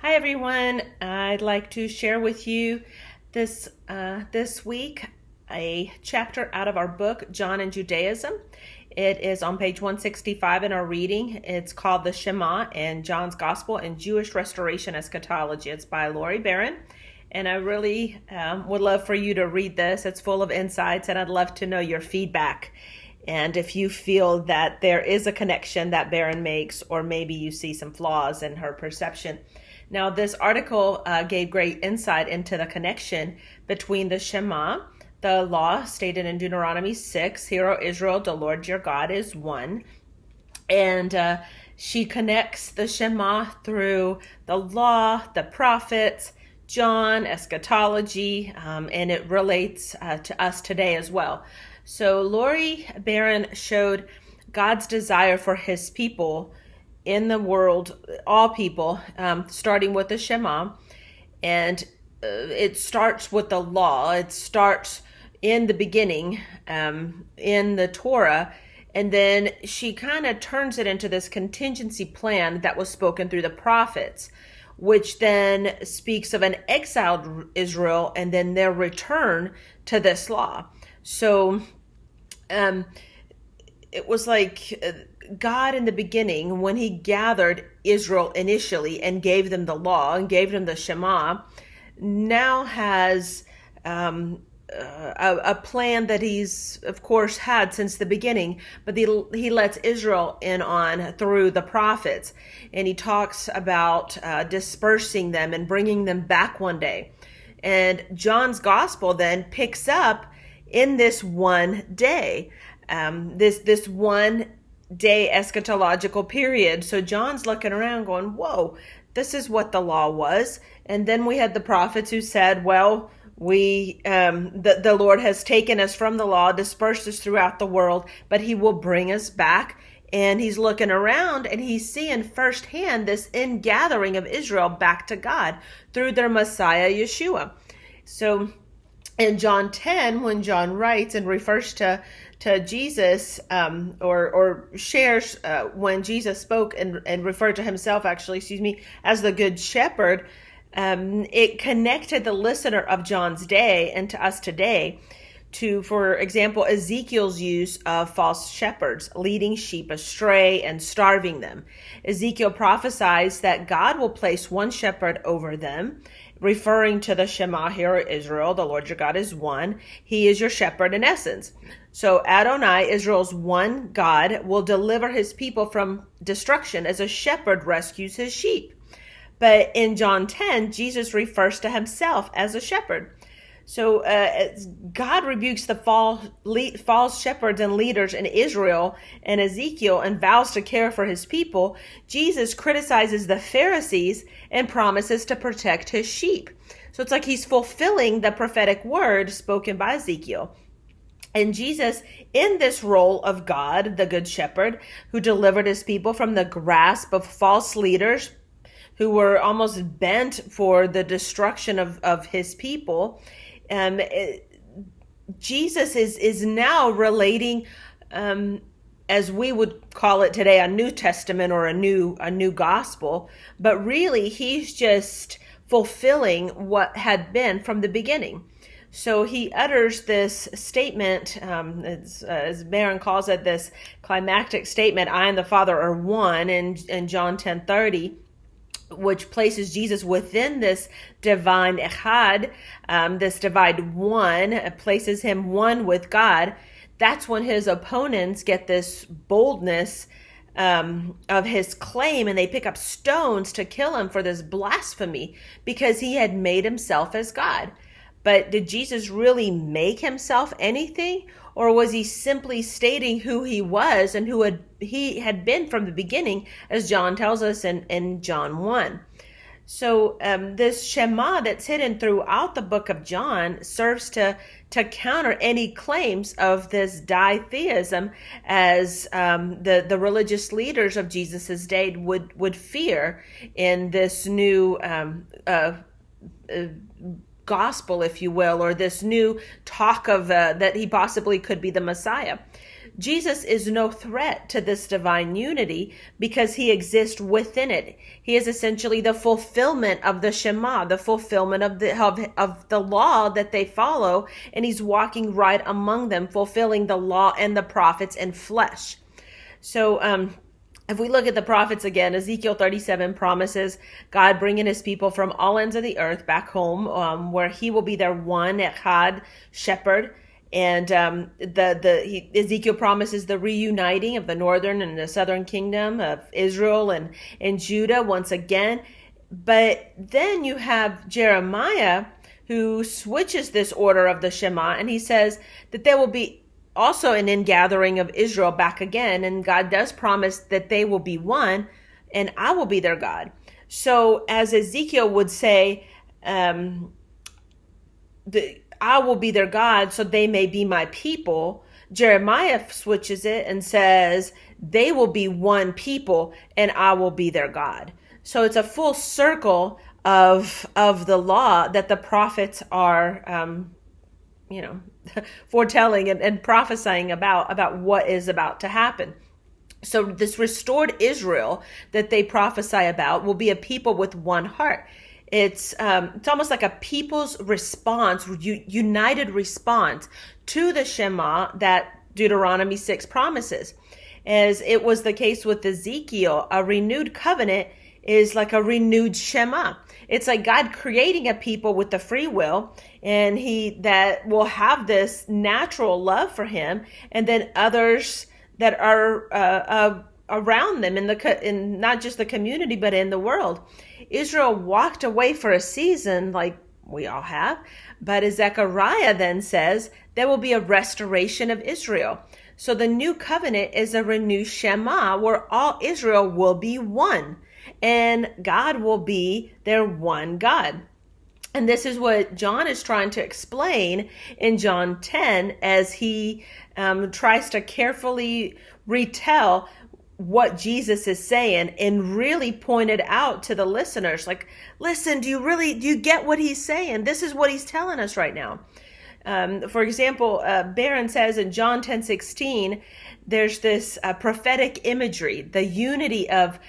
Hi everyone. I'd like to share with you this week a chapter out of our book, John and Judaism. It is on page 165 in our reading. It's called the Shema and John's Gospel and Jewish Restoration Eschatology. It's by Lori Barron, and I really would love for you to read this. It's full of insights, and I'd love to know your feedback. And if you feel that there is a connection that Barron makes, or maybe you see some flaws in her perception. Now, this article gave great insight into the connection between the Shema, the law stated in Deuteronomy 6, Hear, O Israel, the Lord your God is one. And she connects the Shema through the law, the prophets, John, eschatology, and it relates to us today as well. So Lori Barron showed God's desire for his people in the world, all people, starting with the Shema. And it starts with the law. It starts in the beginning, in the Torah. And then she kind of turns it into this contingency plan that was spoken through the prophets, which then speaks of an exiled Israel and then their return to this law. So it was like God in the beginning, when he gathered Israel initially and gave them the law and gave them the Shema, now has a plan that he's, of course, had since the beginning, but he lets Israel in on through the prophets. And he talks about dispersing them and bringing them back one day. And John's gospel then picks up in this one day, this one day eschatological period. So John's looking around going, whoa, this is what the law was. And then we had the prophets who said, well, the Lord has taken us from the law, dispersed us throughout the world, but he will bring us back. And he's looking around and he's seeing firsthand this ingathering of Israel back to God through their Messiah, Yeshua. So in John 10, when John writes and refers to Jesus, or shares when Jesus spoke and referred to himself, as the Good Shepherd, it connected the listener of John's day and to us today to, for example, Ezekiel's use of false shepherds, leading sheep astray and starving them. Ezekiel prophesies that God will place one shepherd over them, referring to the Shema, Hear, Israel, the Lord your God is one. He is your shepherd in essence. So Adonai, Israel's one God, will deliver his people from destruction as a shepherd rescues his sheep. But in John 10, Jesus refers to himself as a shepherd. So God rebukes the false shepherds and leaders in Israel and Ezekiel and vows to care for his people. Jesus criticizes the Pharisees and promises to protect his sheep. So it's like he's fulfilling the prophetic word spoken by Ezekiel. And Jesus, in this role of God, the Good Shepherd, who delivered his people from the grasp of false leaders who were almost bent for the destruction of his people, Jesus is now relating, as we would call it today, a New Testament or a new gospel, but really he's just fulfilling what had been from the beginning. So he utters this statement, as Barron calls it, this climactic statement, I and the Father are one, in John 10:30, which places Jesus within this divine echad, this divine one, places him one with God. That's when his opponents get this boldness of his claim, and they pick up stones to kill him for this blasphemy because he had made himself as God. But did Jesus really make himself anything? Or was he simply stating who he was and who he had been from the beginning, as John tells us in John 1? So this Shema that's hidden throughout the book of John serves to counter any claims of this ditheism, as the religious leaders of Jesus's day would fear in this new gospel, if you will, or this new talk of that he possibly could be the Messiah. Jesus is no threat to this divine unity because he exists within it. He is essentially the fulfillment of the Shema, the fulfillment of the law that they follow, and he's walking right among them, fulfilling the law and the prophets in flesh. So, if we look at the prophets again, Ezekiel 37 promises God bringing his people from all ends of the earth back home, where he will be their one echad shepherd. And Ezekiel promises the reuniting of the northern and the southern kingdom of Israel and Judah once again. But then you have Jeremiah, who switches this order of the Shema, and he says that there will be also an ingathering of Israel back again, and God does promise that they will be one, and I will be their God. So as Ezekiel would say, I will be their God so they may be my people, Jeremiah switches it and says, they will be one people and I will be their God. So it's a full circle of the law that the prophets are foretelling and prophesying about what is about to happen. So this restored Israel that they prophesy about will be a people with one heart. It's almost like a people's response, united response to the Shema that Deuteronomy 6 promises. As it was the case with Ezekiel, a renewed covenant is like a renewed Shema. It's like God creating a people with the free will, and that will have this natural love for him, and then others that are around them in not just the community but in the world. Israel walked away for a season, like we all have, but as Zechariah then says, there will be a restoration of Israel. So the new covenant is a renewed Shema where all Israel will be one, and God will be their one God. And this is what John is trying to explain in John 10 as he tries to carefully retell what Jesus is saying and really point it out to the listeners. Like, listen, do you get what he's saying? This is what he's telling us right now. For example, Barron says in John 10:16, there's this prophetic imagery, the unity of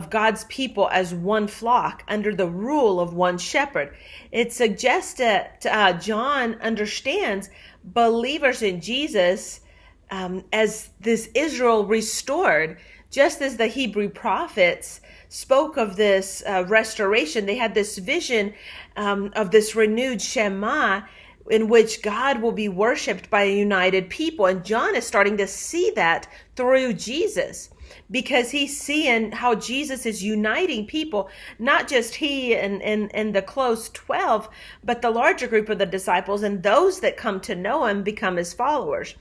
God's people as one flock under the rule of one shepherd. It suggests that John understands believers in Jesus as this Israel restored, just as the Hebrew prophets spoke of this restoration. They had this vision of this renewed Shema in which God will be worshiped by a united people. And John is starting to see that through Jesus, because he's seeing how Jesus is uniting people, not just he and the close 12, but the larger group of the disciples, and those that come to know him become his followers.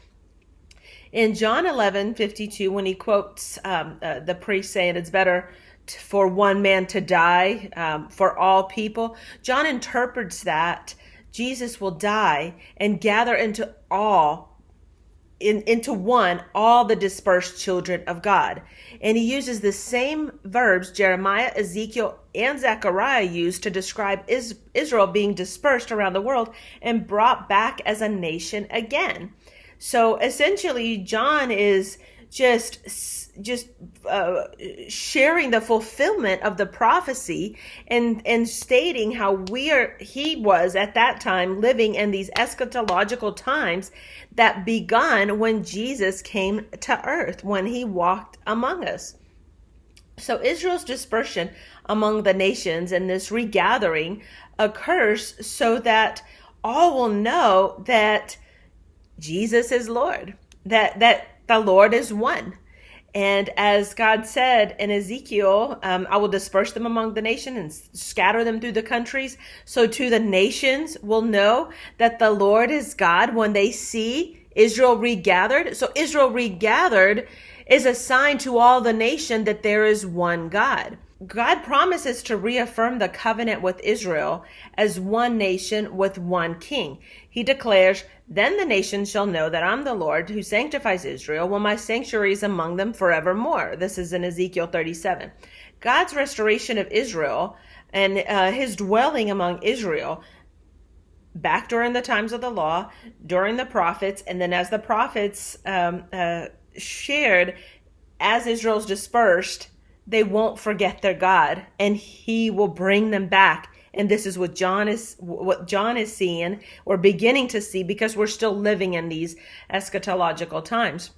In John 11:52, when he quotes the priest saying it's better for one man to die for all people, John interprets that Jesus will die and gather into one all the dispersed children of God. And he uses the same verbs Jeremiah, Ezekiel, and Zechariah used to describe Israel being dispersed around the world and brought back as a nation again. So essentially, John is just sharing the fulfillment of the prophecy and stating how he was at that time living in these eschatological times that begun when Jesus came to earth, when he walked among us. So Israel's dispersion among the nations and this regathering occurs so that all will know that Jesus is Lord, that the Lord is one. And as God said in Ezekiel, I will disperse them among the nation and scatter them through the countries. So too the nations will know that the Lord is God when they see Israel regathered. So Israel regathered is a sign to all the nation that there is one God. God promises to reaffirm the covenant with Israel as one nation with one king. He declares, "Then the nations shall know that I'm the Lord who sanctifies Israel when my sanctuary is among them forevermore." This is in Ezekiel 37. God's restoration of Israel and his dwelling among Israel back during the times of the law, during the prophets, and then as the prophets shared, as Israel's dispersed, they won't forget their God, and He will bring them back. And this is what John is seeing, or beginning to see, because we're still living in these eschatological times,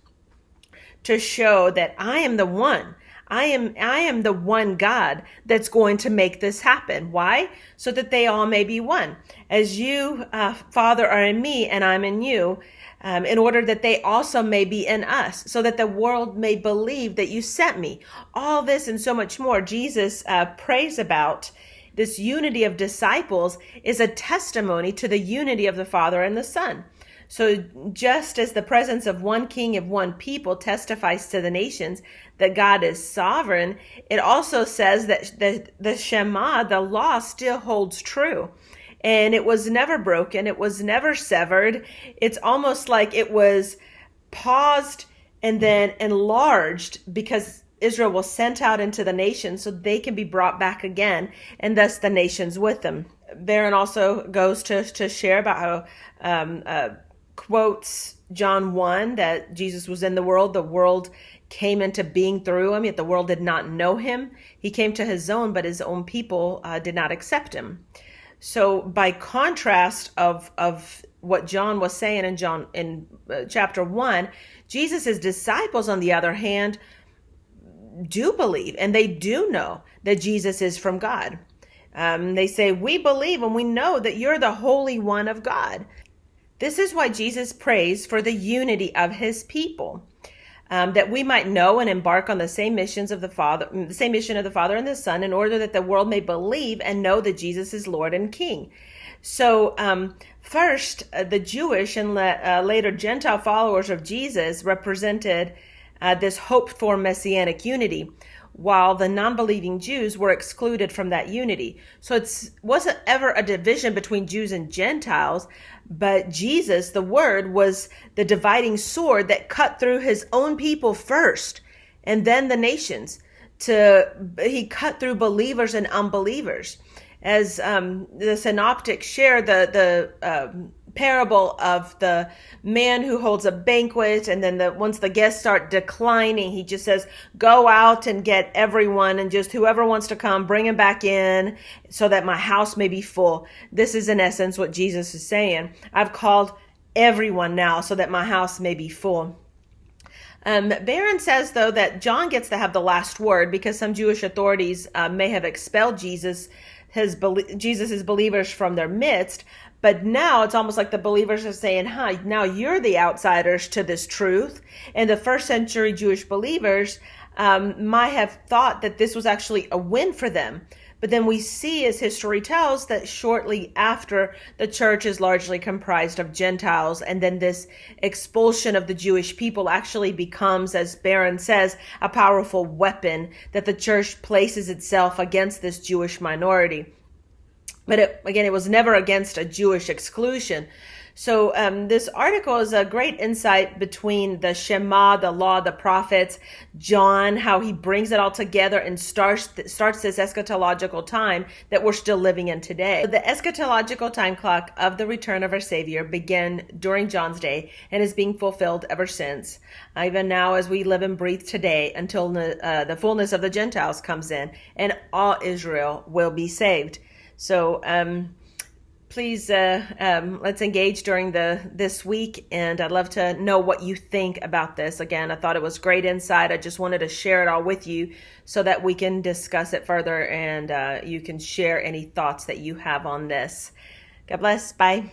to show that I am the one. I am the one God that's going to make this happen. Why? So that they all may be one. As you, Father, are in me and I'm in you, in order that they also may be in us, so that the world may believe that you sent me. All this and so much more Jesus prays about. This unity of disciples is a testimony to the unity of the Father and the Son. So just as the presence of one king of one people testifies to the nations that God is sovereign, it also says that the Shema, the law, still holds true. And it was never broken. It was never severed. It's almost like it was paused and then enlarged, because Israel was sent out into the nations so they can be brought back again, and thus the nations with them. Barron also goes to share about how quotes John 1, that Jesus was in the world came into being through him, yet the world did not know him. He came to his own, but his own people did not accept him. So by contrast of what John was saying in chapter 1, Jesus' disciples, on the other hand, do believe, and they do know that Jesus is from God. They say, we believe and we know that you're the Holy One of God. This is why Jesus prays for the unity of his people, that we might know and embark on the same missions of the Father, the same mission of the Father and the Son, in order that the world may believe and know that Jesus is Lord and King. So first, the Jewish and later Gentile followers of Jesus represented this hoped for messianic unity, while the non-believing Jews were excluded from that unity. So it wasn't ever a division between Jews and Gentiles, but Jesus, the Word, was the dividing sword that cut through his own people first, and then the nations. He cut through believers and unbelievers. As the synoptics share the parable of the man who holds a banquet, and then once the guests start declining, he just says, go out and get everyone, and just whoever wants to come, bring them back in so that my house may be full. This is in essence what Jesus is saying. I've called everyone now so that my house may be full. Barron says, though, that John gets to have the last word, because some Jewish authorities may have expelled Jesus' believers from their midst. But now it's almost like the believers are saying, hi, now you're the outsiders to this truth. And the first century Jewish believers might have thought that this was actually a win for them. But then we see, as history tells, that shortly after, the church is largely comprised of Gentiles. And then this expulsion of the Jewish people actually becomes, as Barron says, a powerful weapon that the church places itself against this Jewish minority. But it was never against a Jewish exclusion. So this article is a great insight between the Shema, the law, the prophets, John, how he brings it all together and starts this eschatological time that we're still living in today. The eschatological time clock of the return of our Savior began during John's day and is being fulfilled ever since, even now as we live and breathe today, until the fullness of the Gentiles comes in and all Israel will be saved. So please let's engage during this week, and I'd love to know what you think about this. Again, I thought it was great insight. I just wanted to share it all with you so that we can discuss it further, and you can share any thoughts that you have on this. God bless. Bye.